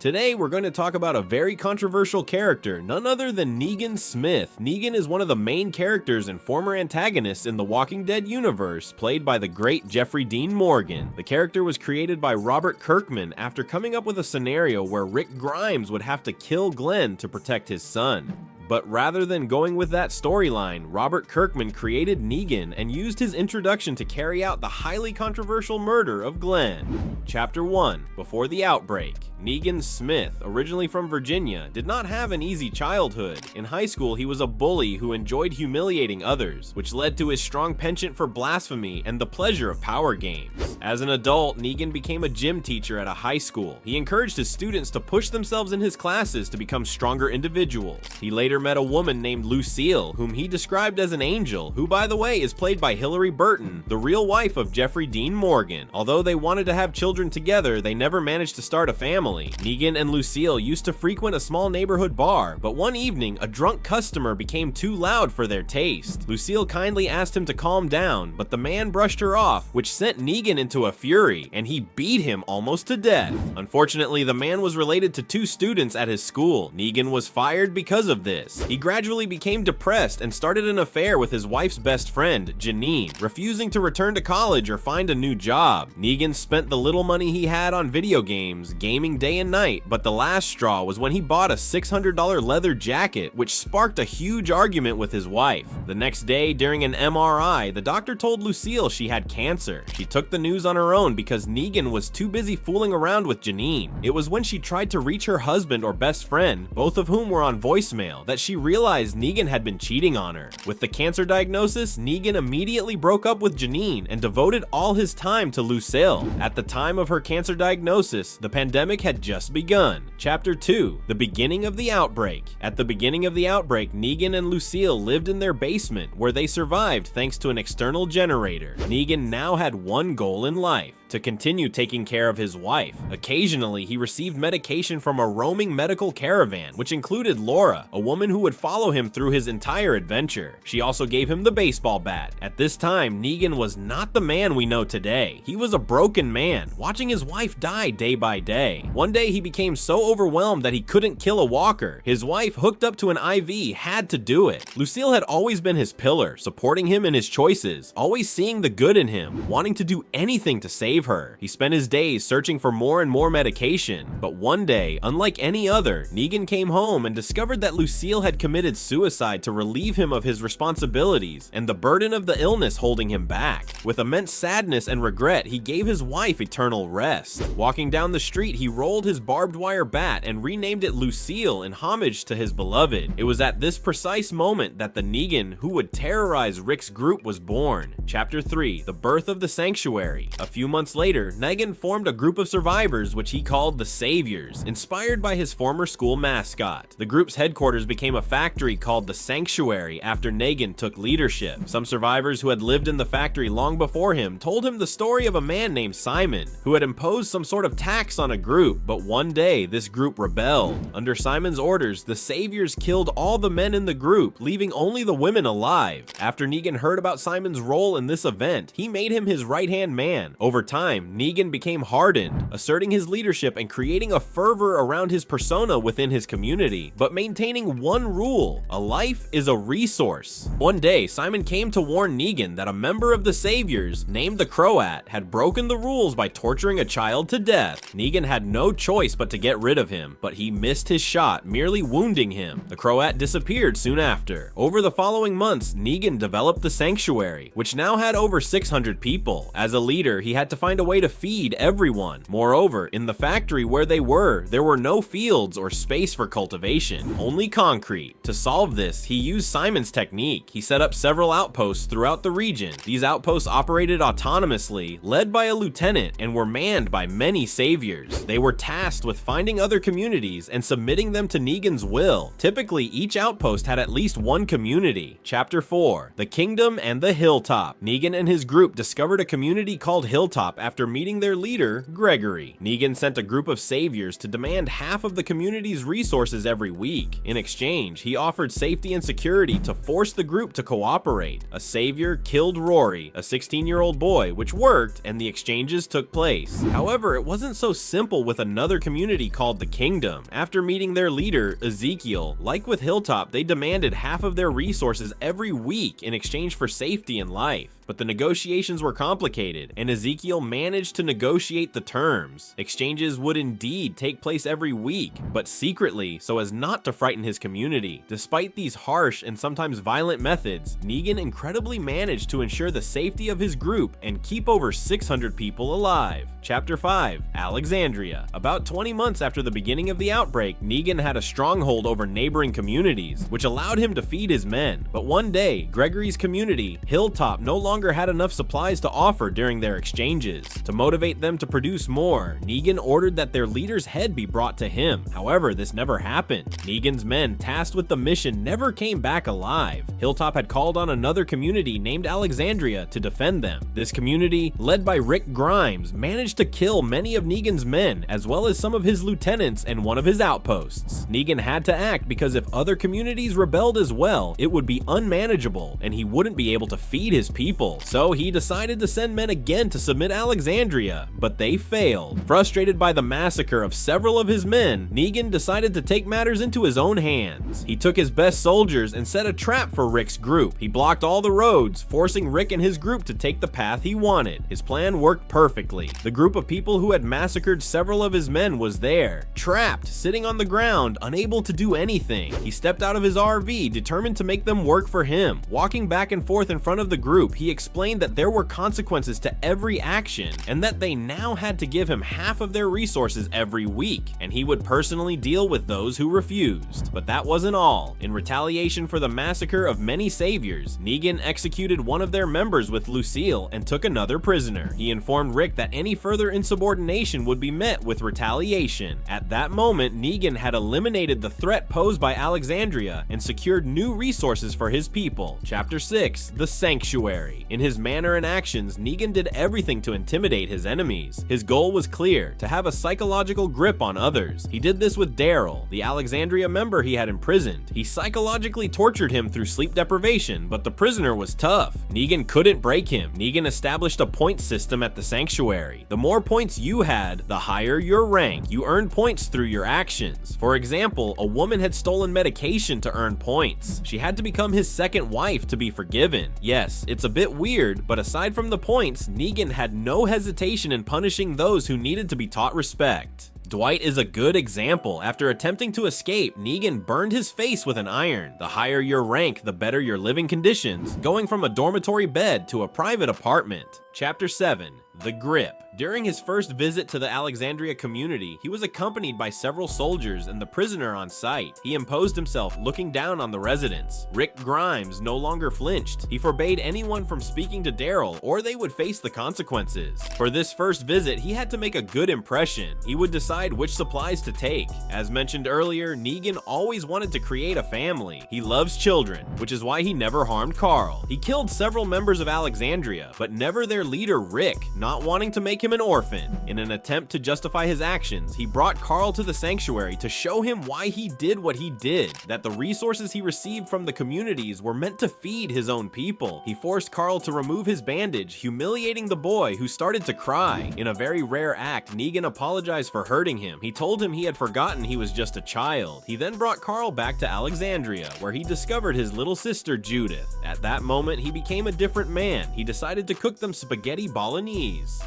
Today we're going to talk about a very controversial character, none other than Negan Smith. Negan is one of the main characters and former antagonists in the Walking Dead universe, played by the great Jeffrey Dean Morgan. The character was created by Robert Kirkman after coming up with a scenario where Rick Grimes would have to kill Glenn to protect his son. But rather than going with that storyline, Robert Kirkman created Negan and used his introduction to carry out the highly controversial murder of Glenn. Chapter 1. Before the Outbreak. Negan Smith, originally from Virginia, did not have an easy childhood. In high school, he was a bully who enjoyed humiliating others, which led to his strong penchant for blasphemy and the pleasure of power games. As an adult, Negan became a gym teacher at a high school. He encouraged his students to push themselves in his classes to become stronger individuals. He later met a woman named Lucille, whom he described as an angel, who by the way is played by Hillary Burton, the real wife of Jeffrey Dean Morgan. Although they wanted to have children together, they never managed to start a family. Negan and Lucille used to frequent a small neighborhood bar, but one evening, a drunk customer became too loud for their taste. Lucille kindly asked him to calm down, but the man brushed her off, which sent Negan into a fury, and he beat him almost to death. Unfortunately, the man was related to two students at his school. Negan was fired because of this. He gradually became depressed and started an affair with his wife's best friend, Janine, refusing to return to college or find a new job. Negan spent the little money he had on video games, gaming day and night, but the last straw was when he bought a $600 leather jacket, which sparked a huge argument with his wife. The next day, during an MRI, the doctor told Lucille she had cancer. She took the news on her own because Negan was too busy fooling around with Janine. It was when she tried to reach her husband or best friend, both of whom were on voicemail, that she realized Negan had been cheating on her. With the cancer diagnosis, Negan immediately broke up with Janine and devoted all his time to Lucille. At the time of her cancer diagnosis, the pandemic had just begun. Chapter 2. The Beginning of the Outbreak. At the beginning of the outbreak, Negan and Lucille lived in their basement, where they survived thanks to an external generator. Negan now had one goal in life: to continue taking care of his wife. Occasionally, he received medication from a roaming medical caravan, which included Laura, a woman who would follow him through his entire adventure. She also gave him the baseball bat. At this time, Negan was not the man we know today. He was a broken man, watching his wife die day by day. One day, he became so overwhelmed that he couldn't kill a walker. His wife, hooked up to an IV, had to do it. Lucille had always been his pillar, supporting him in his choices, always seeing the good in him, wanting to do anything to save her. He spent his days searching for more and more medication, but one day, unlike any other, Negan came home and discovered that Lucille had committed suicide to relieve him of his responsibilities and the burden of the illness holding him back. With immense sadness and regret, he gave his wife eternal rest. Walking down the street, he rolled his barbed wire bat and renamed it Lucille in homage to his beloved. It was at this precise moment that the Negan who would terrorize Rick's group was born. Chapter 3. The Birth of the Sanctuary. A few months later, Negan formed a group of survivors which he called the Saviors, inspired by his former school mascot. The group's headquarters became a factory called the Sanctuary after Negan took leadership. Some survivors who had lived in the factory long before him told him the story of a man named Simon, who had imposed some sort of tax on a group, but one day this group rebelled. Under Simon's orders, the Saviors killed all the men in the group, leaving only the women alive. After Negan heard about Simon's role in this event, he made him his right-hand man. Over time, Negan became hardened, asserting his leadership and creating a fervor around his persona within his community, but maintaining one rule: a life is a resource. One day, Simon came to warn Negan that a member of the Saviors, named the Croat, had broken the rules by torturing a child to death. Negan had no choice but to get rid of him, but he missed his shot, merely wounding him. The Croat disappeared soon after. Over the following months, Negan developed the Sanctuary, which now had over 600 people. As a leader, he had to find a way to feed everyone. Moreover, in the factory where they were, there were no fields or space for cultivation, only concrete. To solve this, he used Simon's technique. He set up several outposts throughout the region. These outposts operated autonomously, led by a lieutenant, and were manned by many Saviors. They were tasked with finding other communities and submitting them to Negan's will. Typically, each outpost had at least one community. Chapter 4. The Kingdom and the Hilltop. Negan and his group discovered a community called Hilltop Hilltop after meeting their leader, Gregory. Negan sent a group of saviors to demand half of the community's resources every week. In exchange, he offered safety and security to force the group to cooperate. A savior killed Rory, a 16-year-old boy, which worked, and the exchanges took place. However, it wasn't so simple with another community called the Kingdom. After meeting their leader, Ezekiel, like with Hilltop, they demanded half of their resources every week in exchange for safety and life. But the negotiations were complicated, and Ezekiel managed to negotiate the terms. Exchanges would indeed take place every week, but secretly, so as not to frighten his community. Despite these harsh and sometimes violent methods, Negan incredibly managed to ensure the safety of his group and keep over 600 people alive. Chapter 5, Alexandria. About 20 months after the beginning of the outbreak, Negan had a stronghold over neighboring communities, which allowed him to feed his men. But one day, Gregory's community, Hilltop, no longer had enough supplies to offer during their exchanges. To motivate them to produce more, Negan ordered that their leader's head be brought to him. However, this never happened. Negan's men tasked with the mission never came back alive. Hilltop had called on another community named Alexandria to defend them. This community, led by Rick Grimes, managed to kill many of Negan's men, as well as some of his lieutenants and one of his outposts. Negan had to act because if other communities rebelled as well, it would be unmanageable, and he wouldn't be able to feed his people. So he decided to send men again to submit Alexandria, but they failed. Frustrated by the massacre of several of his men, Negan decided to take matters into his own hands. He took his best soldiers and set a trap for Rick's group. He blocked all the roads, forcing Rick and his group to take the path he wanted. His plan worked perfectly. The group of people who had massacred several of his men was there, trapped, sitting on the ground, unable to do anything. He stepped out of his RV, determined to make them work for him. Walking back and forth in front of the group, he explained that there were consequences to every action, and that they now had to give him half of their resources every week, and he would personally deal with those who refused. But that wasn't all. In retaliation for the massacre of many saviors, Negan executed one of their members with Lucille and took another prisoner. He informed Rick that any further insubordination would be met with retaliation. At that moment, Negan had eliminated the threat posed by Alexandria and secured new resources for his people. Chapter 6, The Sanctuary. In his manner and actions, Negan did everything to intimidate his enemies. His goal was clear, to have a psychological grip on others. He did this with Daryl, the Alexandria member he had imprisoned. He psychologically tortured him through sleep deprivation, but the prisoner was tough. Negan couldn't break him. Negan established a point system at the sanctuary. The more points you had, the higher your rank. You earned points through your actions. For example, a woman had stolen medication to earn points. She had to become his second wife to be forgiven. Yes, it's a bit weird, but aside from the points, Negan had no hesitation in punishing those who needed to be taught respect. Dwight is a good example. After attempting to escape, Negan burned his face with an iron. The higher your rank, the better your living conditions, going from a dormitory bed to a private apartment. Chapter 7, The Grip. During his first visit to the Alexandria community, he was accompanied by several soldiers and the prisoner on site. He imposed himself, looking down on the residents. Rick Grimes no longer flinched. He forbade anyone from speaking to Daryl, or they would face the consequences. For this first visit, he had to make a good impression. He would decide which supplies to take. As mentioned earlier, Negan always wanted to create a family. He loves children, which is why he never harmed Carl. He killed several members of Alexandria, but never their leader Rick, not wanting to make him an orphan. In an attempt to justify his actions, he brought Carl to the sanctuary to show him why he did what he did, that the resources he received from the communities were meant to feed his own people. He forced Carl to remove his bandage, humiliating the boy, who started to cry. In a very rare act, Negan apologized for hurting him. He told him he had forgotten he was just a child. He then brought Carl back to Alexandria, where he discovered his little sister Judith. At that moment, he became a different man. He decided to cook them spaghetti bolognese.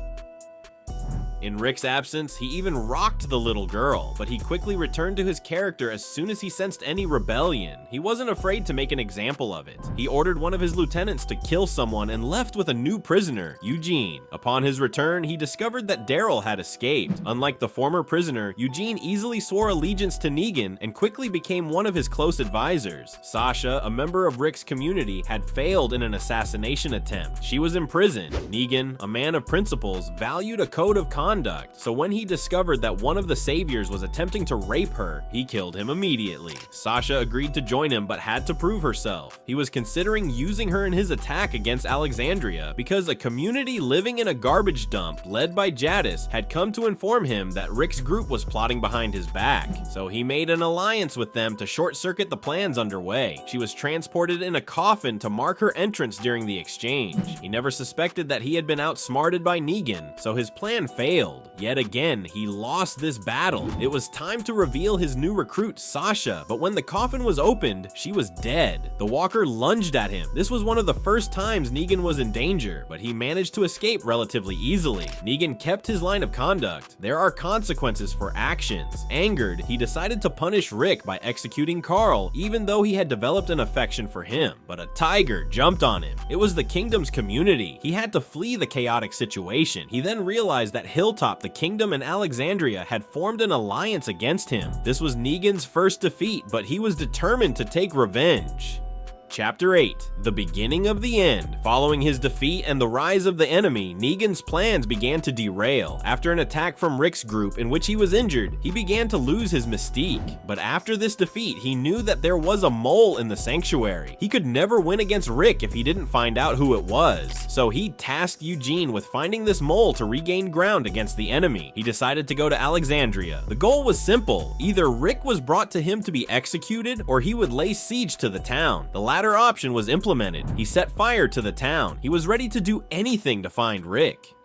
In Rick's absence, he even rocked the little girl, but he quickly returned to his character as soon as he sensed any rebellion. He wasn't afraid to make an example of it. He ordered one of his lieutenants to kill someone and left with a new prisoner, Eugene. Upon his return, he discovered that Daryl had escaped. Unlike the former prisoner, Eugene easily swore allegiance to Negan and quickly became one of his close advisors. Sasha, a member of Rick's community, had failed in an assassination attempt. She was imprisoned. Negan, a man of principles, valued a code of conduct conduct, so when he discovered that one of the saviors was attempting to rape her, he killed him immediately. Sasha agreed to join him but had to prove herself. He was considering using her in his attack against Alexandria because a community living in a garbage dump led by Jadis had come to inform him that Rick's group was plotting behind his back, so he made an alliance with them to short-circuit the plans underway. She was transported in a coffin to mark her entrance during the exchange. He never suspected that he had been outsmarted by Negan, so his plan failed. Yet again, he lost this battle. It was time to reveal his new recruit, Sasha, but when the coffin was opened, she was dead. The walker lunged at him. This was one of the first times Negan was in danger, but he managed to escape relatively easily. Negan kept his line of conduct. There are consequences for actions. Angered, he decided to punish Rick by executing Carl, even though he had developed an affection for him. But a tiger jumped on him. It was the Kingdom's community. He had to flee the chaotic situation. He then realized that Hilltop, the Kingdom, and Alexandria had formed an alliance against him. This was Negan's first defeat, but he was determined to take revenge. Chapter 8, The Beginning of the End. Following his defeat and the rise of the enemy, Negan's plans began to derail. After an attack from Rick's group in which he was injured, he began to lose his mystique. But after this defeat, he knew that there was a mole in the sanctuary. He could never win against Rick if he didn't find out who it was. So he tasked Eugene with finding this mole to regain ground against the enemy. He decided to go to Alexandria. The goal was simple. Either Rick was brought to him to be executed, or he would lay siege to the town. The latter option was implemented. He set fire to the town. He was ready to do anything to find Rick.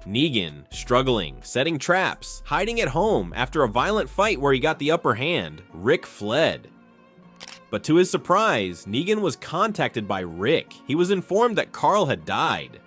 Negan, struggling, setting traps, hiding at home. After a violent fight where he got the upper hand, Rick fled. But to his surprise, Negan was contacted by Rick. He was informed that Carl had died.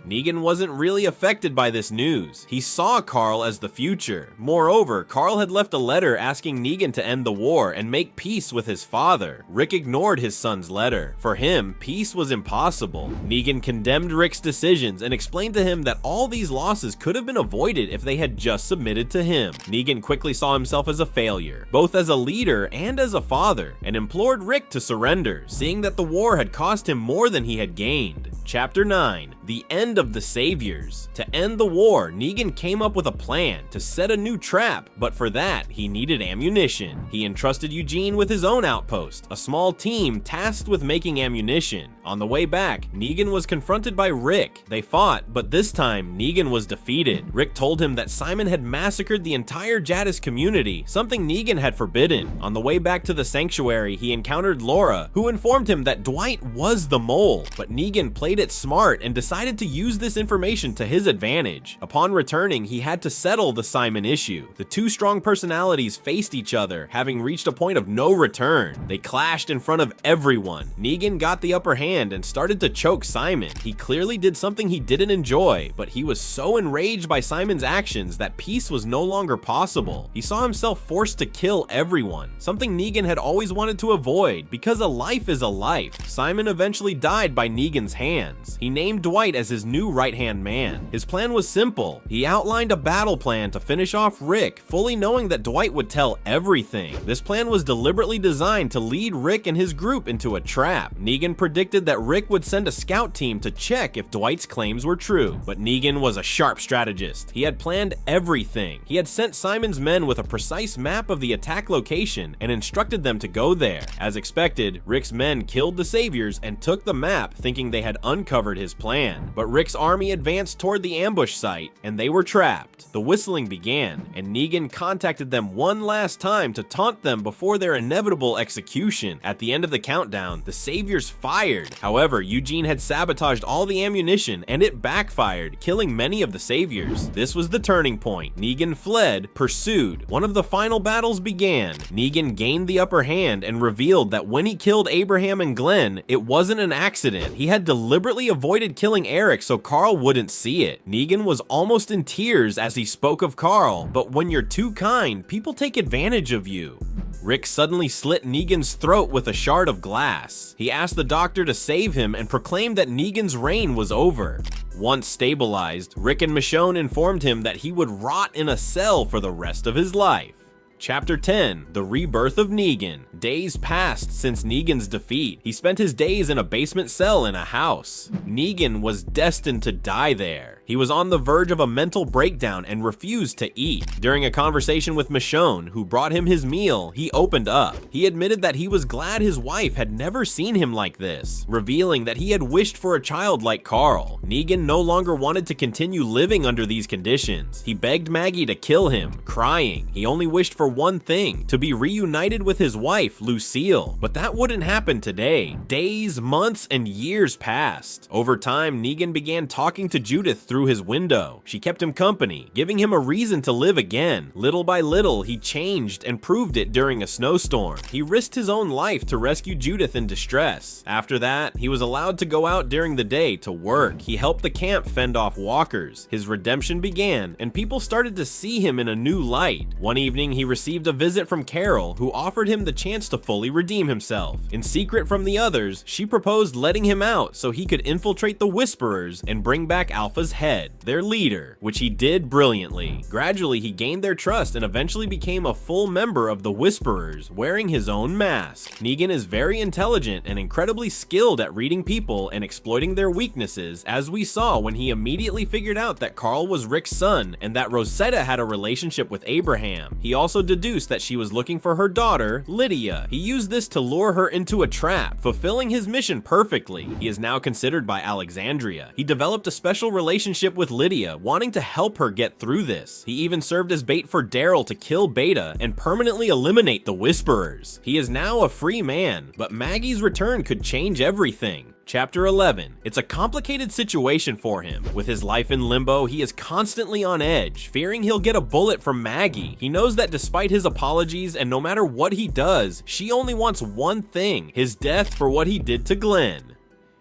Negan wasn't really affected by this news. He saw Carl as the future. Moreover, Carl had left a letter asking Negan to end the war and make peace with his father. Rick ignored his son's letter. For him, peace was impossible. Negan condemned Rick's decisions and explained to him that all these losses could have been avoided if they had just submitted to him. Negan quickly saw himself as a failure, both as a leader and as a father, and implored Rick to surrender, seeing that the war had cost him more than he had gained. Chapter 9, The End of the Saviors. To end the war, Negan came up with a plan to set a new trap, but for that, he needed ammunition. He entrusted Eugene with his own outpost, a small team tasked with making ammunition. On the way back, Negan was confronted by Rick. They fought, but this time, Negan was defeated. Rick told him that Simon had massacred the entire Jadis community, something Negan had forbidden. On the way back to the sanctuary, he encountered Laura, who informed him that Dwight was the mole, but Negan played it smart and decided to use this information to his advantage. Upon returning, he had to settle the Simon issue. The two strong personalities faced each other, having reached a point of no return. They clashed in front of everyone. Negan got the upper hand and started to choke Simon. He clearly did something he didn't enjoy, but he was so enraged by Simon's actions that peace was no longer possible. He saw himself forced to kill everyone, something Negan had always wanted to avoid, because a life is a life. Simon eventually died by Negan's hands. He named Dwight as his new right-hand man. His plan was simple. He outlined a battle plan to finish off Rick, fully knowing that Dwight would tell everything. This plan was deliberately designed to lead Rick and his group into a trap. Negan predicted that Rick would send a scout team to check if Dwight's claims were true, but Negan was a sharp strategist. He had planned everything. He had sent Simon's men with a precise map of the attack location and instructed them to go there. As expected, Rick's men killed the saviors and took the map, thinking they had uncovered his plan. But Rick's army advanced toward the ambush site, and they were trapped. The whistling began, and Negan contacted them one last time to taunt them before their inevitable execution. At the end of the countdown, the saviors fired. However, Eugene had sabotaged all the ammunition, and it backfired, killing many of the saviors. This was the turning point. Negan fled, pursued. One of the final battles began. Negan gained the upper hand and revealed that when he killed Abraham and Glenn, it wasn't an accident. He had deliberately avoided killing Eric so Carl wouldn't see it. Negan was almost in tears as he spoke of Carl, but when you're too kind, people take advantage of you. Rick suddenly slit Negan's throat with a shard of glass. He asked the doctor to save him and proclaimed that Negan's reign was over. Once stabilized, Rick and Michonne informed him that he would rot in a cell for the rest of his life. Chapter 10, The Rebirth of Negan. Days passed since Negan's defeat. He spent his days in a basement cell in a house. Negan was destined to die there. He was on the verge of a mental breakdown and refused to eat. During a conversation with Michonne, who brought him his meal, he opened up. He admitted that he was glad his wife had never seen him like this, revealing that he had wished for a child like Carl. Negan no longer wanted to continue living under these conditions. He begged Maggie to kill him, crying. He only wished for one thing, to be reunited with his wife, Lucille. But that wouldn't happen today. Days, months, and years passed. Over time, Negan began talking to Judith through his window. She kept him company, giving him a reason to live again. Little by little, he changed and proved it during a snowstorm. He risked his own life to rescue Judith in distress. After that, he was allowed to go out during the day to work. He helped the camp fend off walkers. His redemption began, and people started to see him in a new light. One evening, he received a visit from Carol, who offered him the chance to fully redeem himself. In secret from the others, she proposed letting him out so he could infiltrate the Whisperers and bring back Alpha's head, their leader, which he did brilliantly. Gradually, he gained their trust and eventually became a full member of the Whisperers, wearing his own mask. Negan is very intelligent and incredibly skilled at reading people and exploiting their weaknesses, as we saw when he immediately figured out that Carl was Rick's son and that Rosetta had a relationship with Abraham. He also deduced that she was looking for her daughter, Lydia. He used this to lure her into a trap, fulfilling his mission perfectly. He is now considered by Alexandria. He developed a special relationship with Lydia, wanting to help her get through this. He even served as bait for Daryl to kill Beta and permanently eliminate the Whisperers. He is now a free man, but Maggie's return could change everything. Chapter 11. It's a complicated situation for him. With his life in limbo, he is constantly on edge, fearing he'll get a bullet from Maggie. He knows that despite his apologies and no matter what he does, she only wants one thing: his death for what he did to Glenn.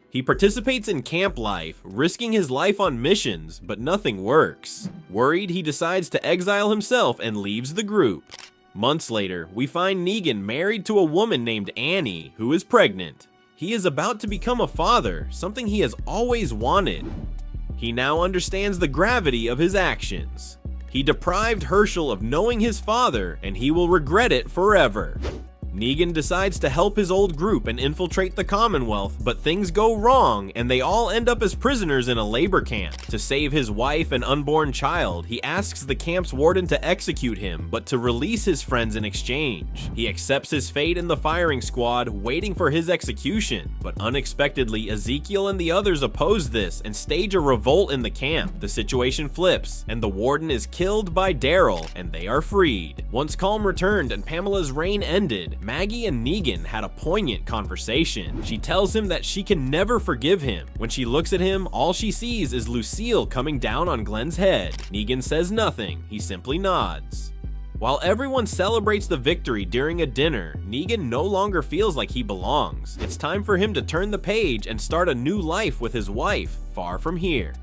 He participates in camp life, risking his life on missions, but nothing works. Worried, he decides to exile himself and leaves the group. Months later, we find Negan married to a woman named Annie, who is pregnant. He is about to become a father, something he has always wanted. He now understands the gravity of his actions. He deprived Herschel of knowing his father, and he will regret it forever. Negan decides to help his old group and infiltrate the Commonwealth, but things go wrong and they all end up as prisoners in a labor camp. To save his wife and unborn child, he asks the camp's warden to execute him, but to release his friends in exchange. He accepts his fate in the firing squad, waiting for his execution, but unexpectedly, Ezekiel and the others oppose this and stage a revolt in the camp. The situation flips, and the warden is killed by Daryl, and they are freed. Once calm returned and Pamela's reign ended, Maggie and Negan had a poignant conversation. She tells him that she can never forgive him. When she looks at him, all she sees is Lucille coming down on Glenn's head. Negan says nothing, he simply nods. While everyone celebrates the victory during a dinner, Negan no longer feels like he belongs. It's time for him to turn the page and start a new life with his wife, far from here.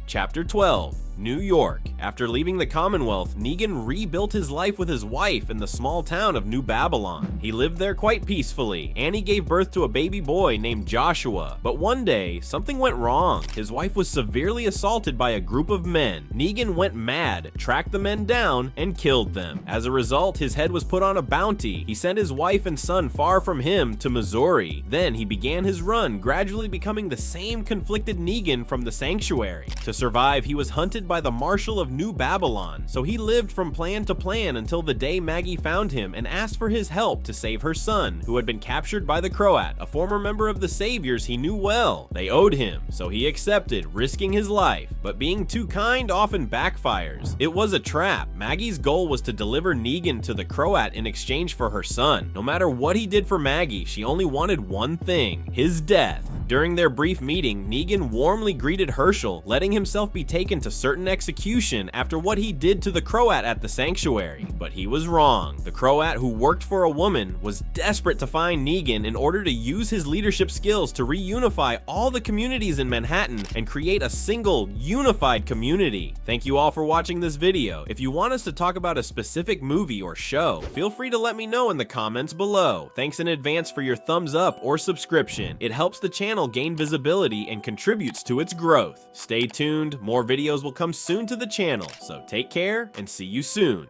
Chapter 12. New York. After leaving the Commonwealth, Negan rebuilt his life with his wife in the small town of New Babylon. He lived there quite peacefully. Annie gave birth to a baby boy named Joshua, but one day, something went wrong. His wife was severely assaulted by a group of men. Negan went mad, tracked the men down, and killed them. As a result, his head was put on a bounty. He sent his wife and son far from him to Missouri. Then he began his run, gradually becoming the same conflicted Negan from the Sanctuary. To survive, he was hunted by the Marshal of New Babylon, so he lived from plan to plan until the day Maggie found him and asked for his help to save her son, who had been captured by the Croat, a former member of the Saviors he knew well. They owed him, so he accepted, risking his life, but being too kind often backfires. It was a trap. Maggie's goal was to deliver Negan to the Croat in exchange for her son. No matter what he did for Maggie, she only wanted one thing: his death. During their brief meeting, Negan warmly greeted Herschel, letting himself be taken to certain execution after what he did to the Croat at the Sanctuary. But he was wrong. The Croat, who worked for a woman, was desperate to find Negan in order to use his leadership skills to reunify all the communities in Manhattan and create a single, unified community. Thank you all for watching this video. If you want us to talk about a specific movie or show, feel free to let me know in the comments below. Thanks in advance for your thumbs up or subscription. It helps the channel gain visibility and contributes to its growth. Stay tuned, more videos will come soon to the channel, so take care and see you soon.